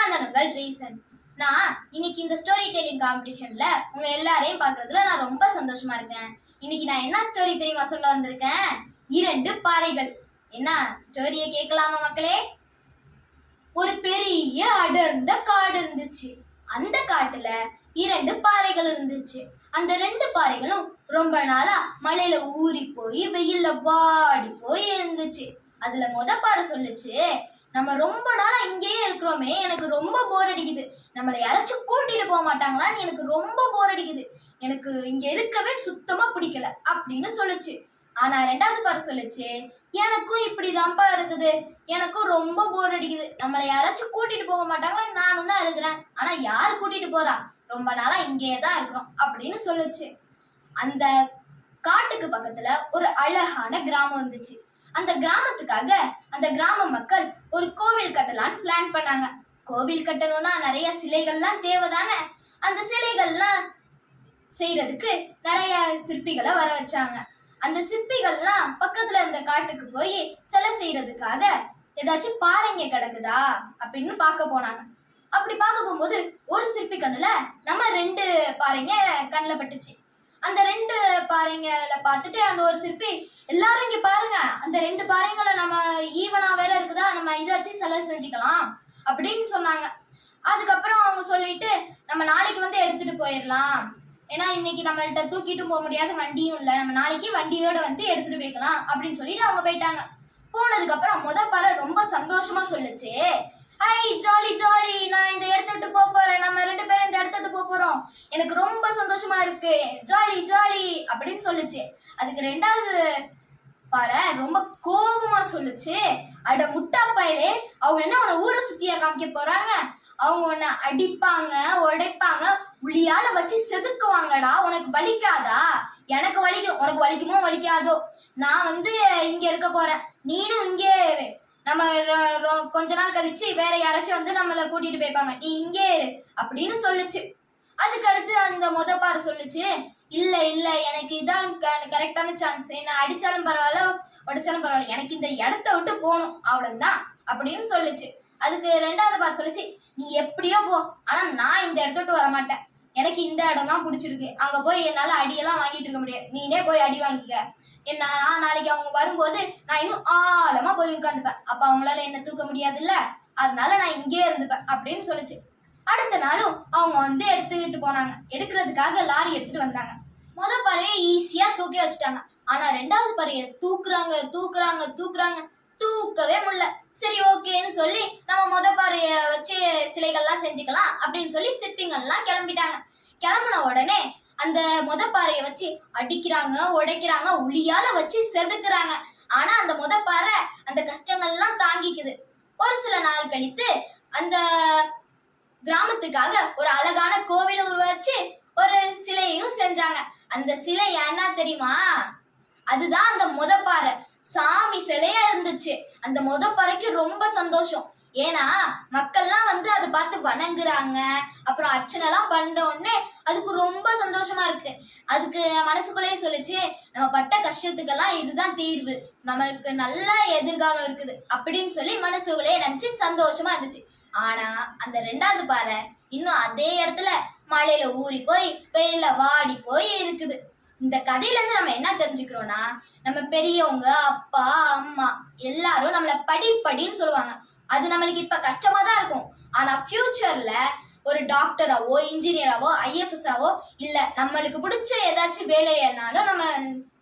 நான் தான் உங்கள் ரீசன். நான் இன்னைக்கு இந்த ஸ்டோரி டெல்லிங் காம்படிஷன்ல உங்க எல்லாரையும் பார்க்கறதுல நான் ரொம்ப சந்தோஷமா இருக்கேன். இன்னைக்கு நான் என்ன ஸ்டோரி தெரியுமா சொல்ல வந்திருக்கேன்? 2 பாறைகள். என்ன ஸ்டோரியை கேட்கலாமா மக்களே? ஒரு பெரிய அடர்ந்த காடு இருந்துச்சு. அந்த காட்டுல 2 பாறைகள் இருந்துச்சு. அந்த 2 பாறைகளும் ரொம்ப நாளா மழையில ஊறி போய் வெயில்ல வாடி போய் இருந்துச்சு. அதுல பாறை சொல்லுச்சு, நம்ம ரொம்ப நாளா இங்கேயே இருக்கிறோமே, எனக்கு ரொம்ப போர் அடிக்குது. நம்மளை யாராச்சும் கூட்டிட்டு போக மாட்டாங்களான்னு எனக்கு ரொம்ப போர் அடிக்குது. எனக்கு இங்க இருக்கவே சுத்தமா பிடிக்கல அப்படின்னு சொல்லுச்சு. ஆனா 2வது பாறை சொல்லுச்சு, எனக்கும் இப்படிதான்ப்பா இருக்குது, எனக்கும் ரொம்ப போர் அடிக்குது. நம்மளை யாராச்சும் கூட்டிட்டு போக மாட்டாங்களா, நானும் தான் இருக்கிறேன். ஆனா யார் கூட்டிட்டு போறா, ரொம்ப நாளா இங்கேயே தான் இருக்கிறோம் அப்படின்னு சொல்லுச்சு. அந்த காட்டுக்கு பக்கத்துல ஒரு அழகான கிராமம் இருந்துச்சு. அந்த கிராமத்துக்காக அந்த கிராம மக்கள் ஒரு கோவில் கட்டலான்னு பிளான் பண்ணாங்க. கோவில் கட்டணும்னா நிறைய சிலைகள்லாம் தேவைதானே. அந்த சிலைகள்லாம் செய்யறதுக்கு நிறைய சிற்பிகளை வர வச்சாங்க. அந்த சிற்பிகள்லாம் பக்கத்துல இருந்த காட்டுக்கு போய் சிலை செய்யறதுக்காக ஏதாச்சும் பாறைங்க கிடக்குதா அப்படின்னு பார்க்க போனாங்க. அப்படி பார்க்க போகும்போது ஒரு சிற்பி கண்ணுல நம்ம 2 பாறைங்க கண்ணில் பட்டுச்சு. அந்த 2 பாறைங்களை பார்த்துட்டு அந்த ஒரு சிற்பி, எல்லாரும் இங்க பாருங்க, அந்த 2 பாறைங்களை நம்ம ஈவனா வேற இருக்குதா, நம்ம இதை வச்சு சிலை செஞ்சுக்கலாம் அப்படின்னு சொன்னாங்க. அதுக்கப்புறம் அவங்க சொல்லிட்டு, நம்ம நாளைக்கு வந்து எடுத்துட்டு போயிடலாம், ஏன்னா இன்னைக்கு நம்மள்ட்ட தூக்கிட்டும் போக முடியாத வண்டியும் இல்லை, நம்ம நாளைக்கு வண்டியோட வந்து எடுத்துட்டு போய்க்கலாம் அப்படின்னு சொல்லிட்டு அவங்க போயிட்டாங்க. போனதுக்கு அப்புறம் பாறை ரொம்ப சந்தோஷமா சொல்லுச்சு, ஹை ஜாலி ஜாலி, நான் இந்த இடத்த விட்டு போறேன், நம்ம 2 பேரும் இந்த இடத்த விட்டு போறோம், எனக்கு ரொம்ப சந்தோஷமா இருக்கு, ஜாலி ஜாலி அப்படின்னு சொல்லுச்சு. அதுக்கு 2வது பாறை ரொம்ப கோபமா சொல்லுச்சு, அட முட்டா பயலே, அவங்க என்ன உன்னை ஊரை சுத்தியா காமிக்க போறாங்க, அவங்க உன்னை அடிப்பாங்க, உடைப்பாங்க, உளியால வச்சு செதுக்குவாங்கடா, உனக்கு வலிக்காதா? எனக்கு வலிக்கும், உனக்கு வலிக்குமோ வலிக்காதோ, நான் வந்து இங்க இருக்க போறேன், நீனும் இங்கே இரு, நம்ம கொஞ்ச நாள் கழிச்சு வேற யாராச்சும் வந்து நம்மளை கூட்டிட்டு போய்ப்பாங்க, நீ இங்கே இரு அப்படின்னு சொல்லுச்சு. அதுக்கு அடுத்து அந்த பாறை சொல்லுச்சு, இல்ல இல்ல, எனக்கு இதான் கரெக்டான சான்ஸ், என்ன அடிச்சாலும் பரவாயில்ல உடைச்சாலும் பரவாயில்ல, எனக்கு இந்த இடத்த விட்டு போகணும் அவ்வளவுதான் அப்படின்னு சொல்லுச்சு. அதுக்கு 2வது பாறை சொல்லுச்சு, நீ எப்படியோ போ, ஆனா நான் இந்த இடத்த விட்டு வரமாட்டேன், எனக்கு இந்த இடம் தான் பிடிச்சிருக்கு, அங்க போய் என்னால அடியெல்லாம் வாங்கிட்டு இருக்க முடியாது, நீனே போய் அடி வாங்கிக்க, என்ன நாளைக்கு அவங்க வரும்போது நான் இன்னும் ஆழமா போய் உட்காந்துப்பேன், அப்ப அவங்களால என்ன தூக்க முடியாதுல்ல, அதனால நான் இங்கே இருந்துப்பேன் அப்படின்னு சொல்லுச்சு. அடுத்த நாளும் அவங்க வந்து எடுத்துக்கிட்டு போனாங்க. எடுக்கிறதுக்காக லாரி எடுத்துட்டு வந்தாங்க. பாறையை ஈஸியா தூக்கி வச்சுட்டாங்க. ஆனா 2வது பாறையை தூக்குறாங்க தூக்குறாங்க தூக்குறாங்க, தூக்கவே முடியல. சரி ஓகேன்னு சொல்லி நம்ம பாறைய வச்சு சிலைகள்லாம் செஞ்சுக்கலாம் அப்படின்னு சொல்லி சிற்பிங்கள்லாம் கிளம்பிட்டாங்க. கிளம்புன உடனே அந்த பாறையை வச்சு அடிக்கிறாங்க, உடைக்கிறாங்க, உளியால வச்சு செதுக்குறாங்க. ஆனா அந்த பாறை அந்த கஷ்டங்கள்லாம் தாங்கிக்குது. ஒரு சில நாள் கழித்து அந்த கிராமத்துக்காக ஒரு அழகான கோவிலை உருவாச்சு ஒரு சிலையையும் செஞ்சாங்க. அந்த சிலை என்ன தெரியுமா? அதுதான் அந்த பாறை, சாமி சிலையா இருந்துச்சு. அந்த பாறைக்கு ரொம்ப சந்தோஷம். ஏன்னா மக்கள்லாம் வந்து அதை பார்த்து வணங்குறாங்க, அப்புறம் அர்ச்சனை எல்லாம் பண்ற உடனே அதுக்கு ரொம்ப சந்தோஷமா இருக்கு. அதுக்கு மனசுக்குள்ளேயே சொல்லிச்சு, நம்ம பட்ட கஷ்டத்துக்கெல்லாம் இதுதான் தீர்வு, நம்மளுக்கு நல்ல எதிர்காலம் இருக்குது அப்படின்னு சொல்லி மனசுக்குள்ளேயே நினைச்சு சந்தோஷமா இருந்துச்சு. ஆனா அந்த 2வது பாறை இன்னும் அதே இடத்துல மழையில ஊறி போய் வெயில வாடி போய் இருக்குது. இந்த கதையில இருந்து நம்ம என்ன தெரிஞ்சுக்கிறோம்னா, நம்ம பெரியவங்க, அப்பா அம்மா எல்லாரும் நம்மள படின்னு சொல்லுவாங்க. அது நம்மளுக்கு இப்ப கஷ்டமா தான் இருக்கும். ஆனா ஃபியூச்சர்ல ஒரு டாக்டராவோ இன்ஜினியராவோ ஐஎஃப்எஸ்ஆவோ இல்ல நம்மளுக்கு பிடிச்ச ஏதாச்சும் வேலையானாலும் நம்ம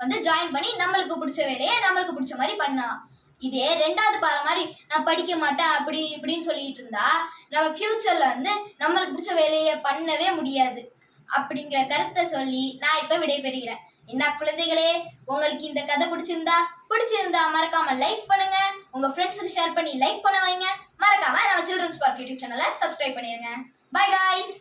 வந்து ஜாயின் பண்ணி நம்மளுக்கு பிடிச்ச வேலையை நம்மளுக்கு பிடிச்ச மாதிரி பண்ணலாம். இதே 2வது பாறை மாதிரி நான் படிக்க மாட்டேன் அப்படி இப்படின்னு சொல்லிட்டு இருந்தா நம்ம ஃபியூச்சர்ல வந்து நம்மளுக்கு பிடிச்ச வேலையை பண்ணவே முடியாது அப்படிங்கிற கருத்தை சொல்லி நான் இப்ப விடைபெறுகிறேன். என்ன குழந்தைகளே, உங்களுக்கு இந்த கதை பிடிச்சிருந்தா மறக்காம லைக் பண்ணுங்க, உங்க ஃப்ரெண்ட்ஸுக்கு ஷேர் பண்ணி லைக் பண்ண வைங்க, மறக்காம நம்ம சில்ட்ரன்ஸ் பார்க் யூடியூப் சேனலை சப்ஸ்கிரைப் பண்ணிருங்க. By guys.